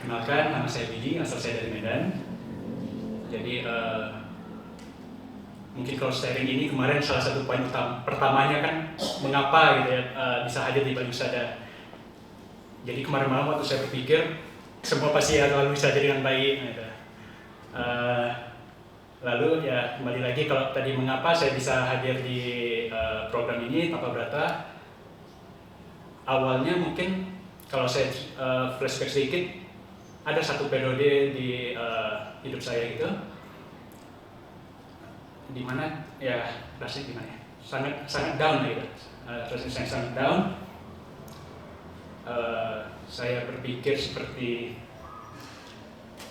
Perkenalkan, nama saya Bidi, asal saya dari Medan. Jadi mungkin kalau sharing ini kemarin salah satu poin pertamanya kan mengapa gitu ya bisa hadir di Bali Usada. Jadi kemarin malam waktu saya berpikir semua pasti lalu bisa jadi dengan baik. Gitu. Lalu ya kembali lagi kalau tadi mengapa saya bisa hadir di program ini Tapa Brata. Awalnya mungkin kalau saya flashback sedikit, ada satu periode di hidup saya gitu, di mana ya rasanya gimana ya, sangat down gitu, rasanya saya sangat down. Saya berpikir seperti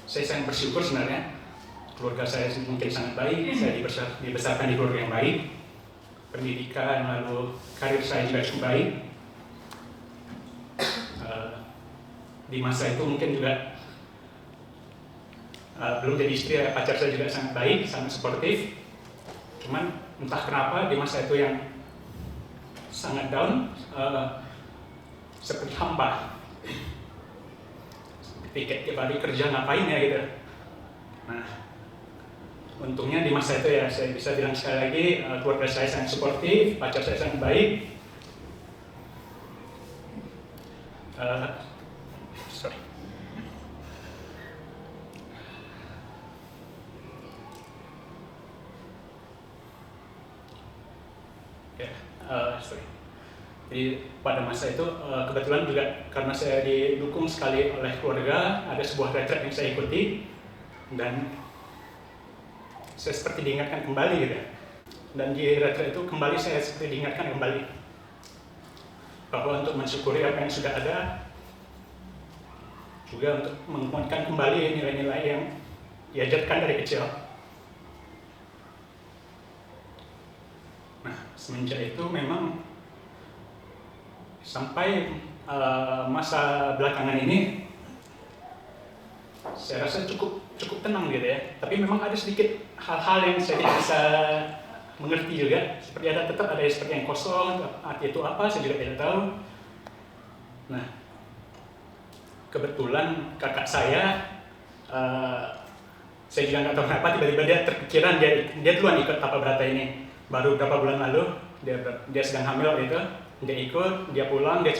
saya sangat bersyukur sebenarnya, keluarga saya mungkin sangat baik, saya dibesarkan di keluarga yang baik, pendidikan lalu karir saya juga cukup baik. Di masa itu mungkin juga belum jadi istri, pacar saya juga sangat baik, sangat suportif. Cuman entah kenapa di masa itu yang sangat down, seperti hampa. Tiket tiap hari kerja ngapain ya gitu. Nah, untungnya di masa itu ya saya bisa bilang sekali lagi, keluarga saya sangat suportif, pacar saya sangat baik. Sorry. Sorry. Jadi pada masa itu kebetulan juga karena saya didukung sekali oleh keluarga, ada sebuah retret yang saya ikuti dan saya seperti diingatkan kembali gitu. Dan di retret itu kembali saya seperti diingatkan kembali bahwa untuk mensyukuri apa yang sudah ada, juga untuk menguatkan kembali nilai-nilai yang diajarkan dari kecil. Nah, semenjak itu memang sampai masa belakangan ini saya rasa cukup tenang gitu ya. Tapi memang ada sedikit hal-hal yang saya tidak bisa mengerti juga. Seperti tetap ada seperti yang kosong, arti itu apa saya juga tidak tahu. Nah, kebetulan kakak saya juga nggak tahu kenapa tiba-tiba dia terpikiran dia duluan ikut Tapa Brata ini. Baru beberapa bulan lalu dia sedang hamil gitu, dia ikut, dia pulang, dia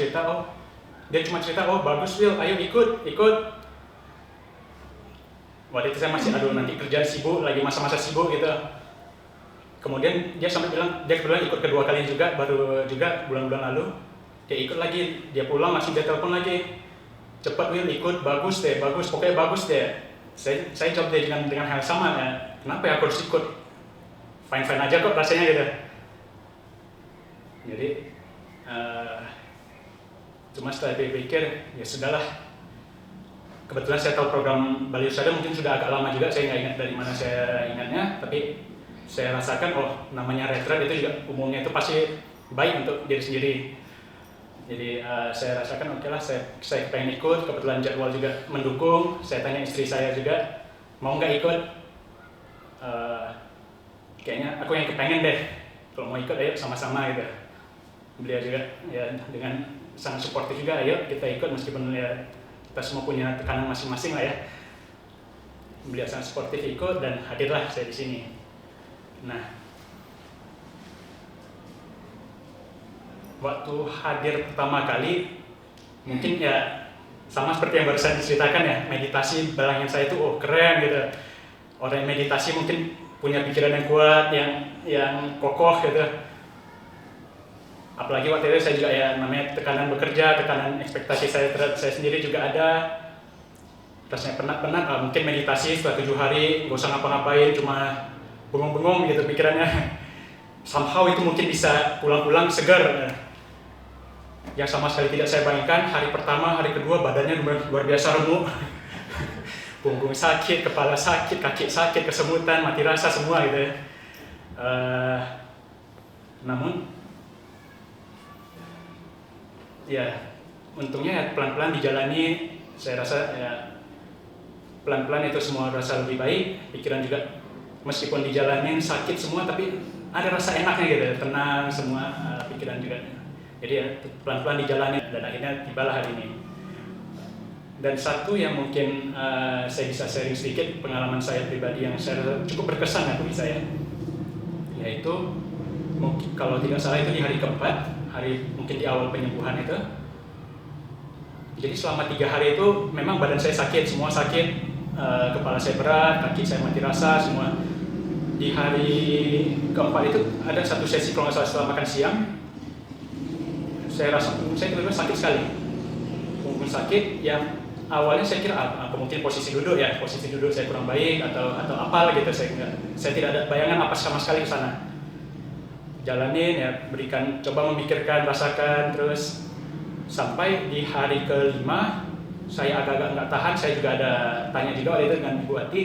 cuma cerita bagus Will, ayo ikut. Waktu itu saya masih nanti kerjaan sibuk, lagi masa-masa sibuk gitu. Kemudian dia sampai bilang dia kebetulan ikut kedua kali juga, baru juga bulan-bulan lalu dia ikut lagi, dia pulang langsung dia telepon lagi, cepat Will ikut, bagus, pokoknya bagus deh. Saya jawab dia dengan hal sama ya, kenapa ya aku harus ikut? Fine aja kok rasanya gitu. Jadi cuma setelah dipikir ya sudahlah. Kebetulan saya tahu program Bali Usada mungkin sudah agak lama juga, saya nggak ingat dari mana saya ingatnya, tapi saya rasakan namanya retret itu juga umumnya itu pasti baik untuk diri sendiri. Jadi saya rasakan oke lah, saya pengen ikut, kebetulan jadwal juga mendukung. Saya tanya istri saya juga mau nggak ikut. Kayaknya aku yang kepengen deh, kalau mau ikut ayo sama-sama gitu. Beliau juga ya dengan sangat suportif juga, ayo kita ikut meskipun ya kita semua punya tekanan masing-masing lah ya. Beliau sangat suportif ikut dan hadirlah saya di sini. Nah, waktu hadir pertama kali mungkin ya sama seperti yang baru saya diceritakan ya, meditasi bayangan saya itu keren gitu. Orang yang meditasi mungkin punya pikiran yang kuat, yang kokoh gitu. Apalagi waktu itu saya juga ya namanya tekanan bekerja, tekanan ekspektasi saya terhadap saya sendiri juga ada. Rasanya penat, mungkin meditasi setelah 7 hari nggak usah ngapa-ngapain, cuma bengong-bengong gitu pikirannya. Somehow itu mungkin bisa pulang-pulang segar. Yang sama sekali tidak saya bayangkan, hari pertama, hari kedua badannya luar biasa remuk. Punggung sakit, kepala sakit, kaki sakit, kesemutan, mati rasa semua gitu ya. Namun ya untungnya ya pelan-pelan dijalani, saya rasa ya pelan-pelan itu semua rasa lebih baik, pikiran juga meskipun dijalanin sakit semua tapi ada rasa enaknya gitu, tenang semua, pikiran juga. Jadi ya pelan-pelan dijalani dan akhirnya tibalah hari ini. Dan satu yang mungkin saya bisa sharing sedikit pengalaman saya pribadi yang saya rasa cukup berkesan ya bagi saya, yaitu mungkin kalau tidak salah itu di hari keempat, hari mungkin di awal penyembuhan itu. Jadi selama 3 hari itu memang badan saya sakit, semua sakit, kepala saya berat, kaki saya mati rasa, semua. Di hari keempat itu ada satu sesi kalau nggak salah setelah makan siang, saya rasa saya tiba-tiba sakit sekali, punggung sakit yang awalnya saya kira apa mungkin posisi duduk saya kurang baik atau apa gitu, saya tidak ada bayangan apa sama sekali ke sana. Jalanin ya, coba memikirkan, rasakan terus sampai di hari kelima saya agak-agak nggak tahan. Saya juga ada tanya juga waktu itu dengan Ibu Ati,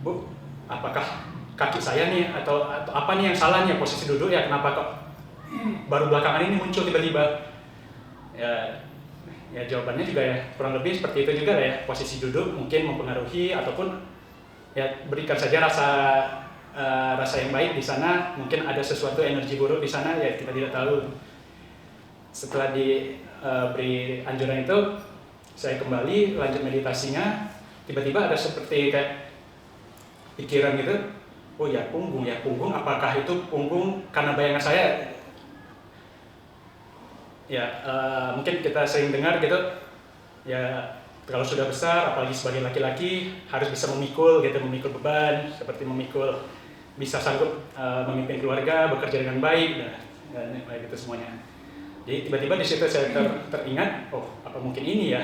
Bu, apakah kaki saya nih atau apa nih yang salahnya posisi duduk ya, kenapa kok baru belakangan ini muncul tiba-tiba ya jawabannya juga ya kurang lebih seperti itu juga ya, posisi duduk mungkin mempengaruhi ataupun ya berikan saja rasa yang baik di sana, mungkin ada sesuatu energi buruk di sana ya kita tidak tahu. Setelah diberi anjuran itu saya kembali lanjut meditasinya, tiba-tiba ada seperti kayak pikiran gitu, oh ya punggung apakah itu punggung karena bayangan saya ya mungkin kita sering dengar gitu ya, kalau sudah besar apalagi sebagai laki-laki harus bisa memikul beban, seperti bisa sanggup memimpin keluarga, bekerja dengan baik dan kayak gitu semuanya. Jadi tiba-tiba di situ saya teringat, oh apa mungkin ini ya.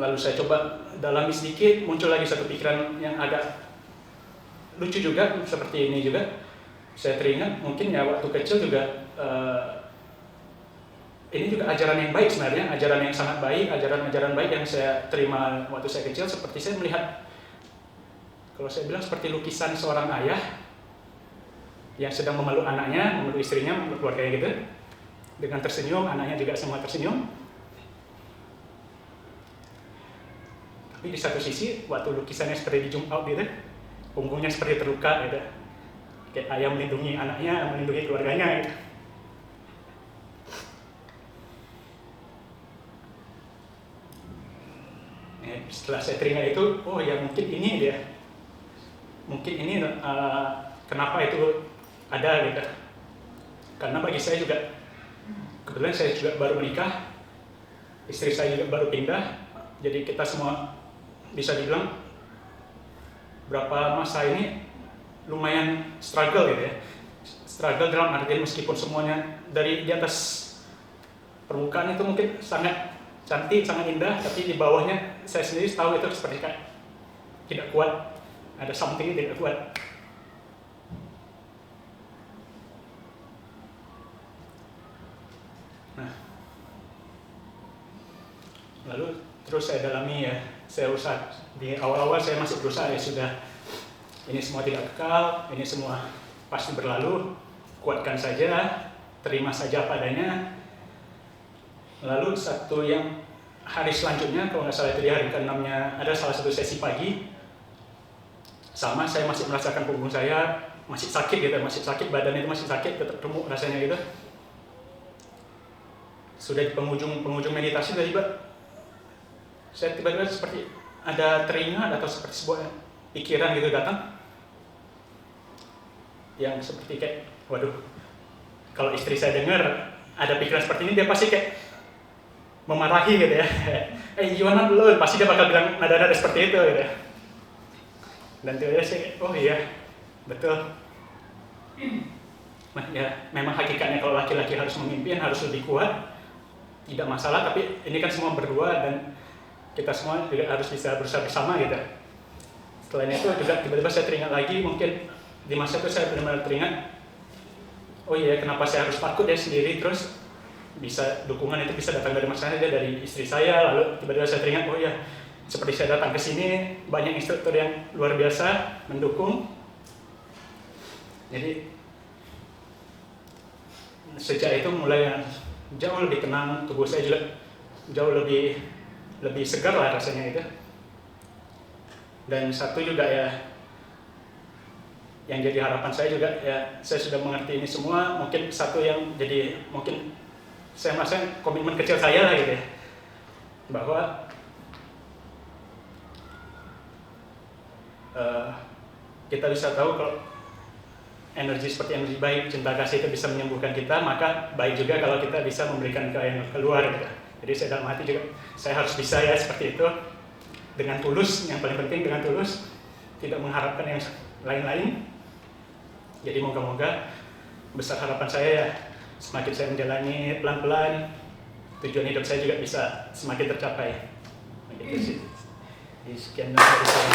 Lalu saya coba dalami sedikit, muncul lagi satu pikiran yang agak lucu juga, seperti ini juga. Saya teringat mungkin ya waktu kecil juga ini juga ajaran yang baik sebenarnya, ajaran yang sangat baik, ajaran baik yang saya terima waktu saya kecil. Seperti saya melihat, kalau saya bilang seperti lukisan seorang ayah yang sedang memeluk anaknya, memeluk istrinya, memeluk keluarganya gitu, dengan tersenyum, anaknya juga semua tersenyum. Tapi di satu sisi, waktu lukisannya seperti di zoom out gitu, punggungnya seperti terluka gitu, kayak ayah melindungi anaknya, melindungi keluarganya gitu. Setelah saya teringat itu, oh ya mungkin ini dia, kenapa itu ada gitu. Karena bagi saya juga, kebetulan saya juga baru menikah, istri saya juga baru pindah, jadi kita semua bisa dibilang berapa masa ini lumayan struggle gitu ya. Struggle dalam artian meskipun semuanya dari di atas permukaan itu mungkin sangat cantik, sangat indah, tapi di bawahnya saya sendiri tahu itu seperti kayak tidak kuat, ada something yang tidak kuat. Nah, lalu terus saya dalami ya, saya usaha di awal-awal saya masih berusaha ya sudah, ini semua tidak kekal, ini semua pasti berlalu, kuatkan saja, terima saja padanya. Lalu satu yang hari selanjutnya, kalau nggak salah itu di hari ke-6-nya, ada salah satu sesi pagi, sama saya masih merasakan punggung saya masih sakit gitu, badan itu masih sakit, tetap remuk rasanya gitu. Sudah di penghujung meditasi tiba-tiba saya tiba-tiba seperti ada teringat atau seperti sebuah pikiran gitu datang, yang seperti kayak, waduh, kalau istri saya dengar ada pikiran seperti ini, dia pasti kayak memarahi gitu ya, gimana lo, pasti dia bakal bilang nada-nada seperti itu gitu. Dan tiba-tiba saya, oh iya, betul. Nah ya, memang hakikatnya kalau laki-laki harus memimpin, harus lebih kuat, tidak masalah, tapi ini kan semua berdua dan kita semua juga harus bisa berusaha bersama gitu. Selain itu juga tiba-tiba saya teringat lagi, mungkin di masa itu saya benar-benar teringat, oh iya, kenapa saya harus takut ya sendiri, terus bisa dukungan itu bisa datang dari mana saja, dari istri saya. Lalu tiba-tiba saya teringat, oh ya, seperti saya datang ke sini banyak instruktur yang luar biasa mendukung. Jadi sejak itu mulai jauh lebih tenang, tubuh saya juga jauh lebih segar lah rasanya itu. Dan satu juga ya yang jadi harapan saya juga ya, saya sudah mengerti ini semua, mungkin satu yang jadi mungkin saya merasa komitmen kecil saya lah gitu ya. bahwa kita bisa tahu kalau energi seperti energi baik, cinta kasih itu bisa menyembuhkan kita, maka baik juga kalau kita bisa memberikan ke yang keluar gitu. Jadi saya dalam hati juga, saya harus bisa ya seperti itu, dengan tulus, yang paling penting dengan tulus, tidak mengharapkan yang lain-lain. Jadi moga-moga besar harapan saya ya, semakin saya menjalani pelan-pelan, tujuan hidup saya juga bisa semakin tercapai. Begitu sih. Sekian dari saya.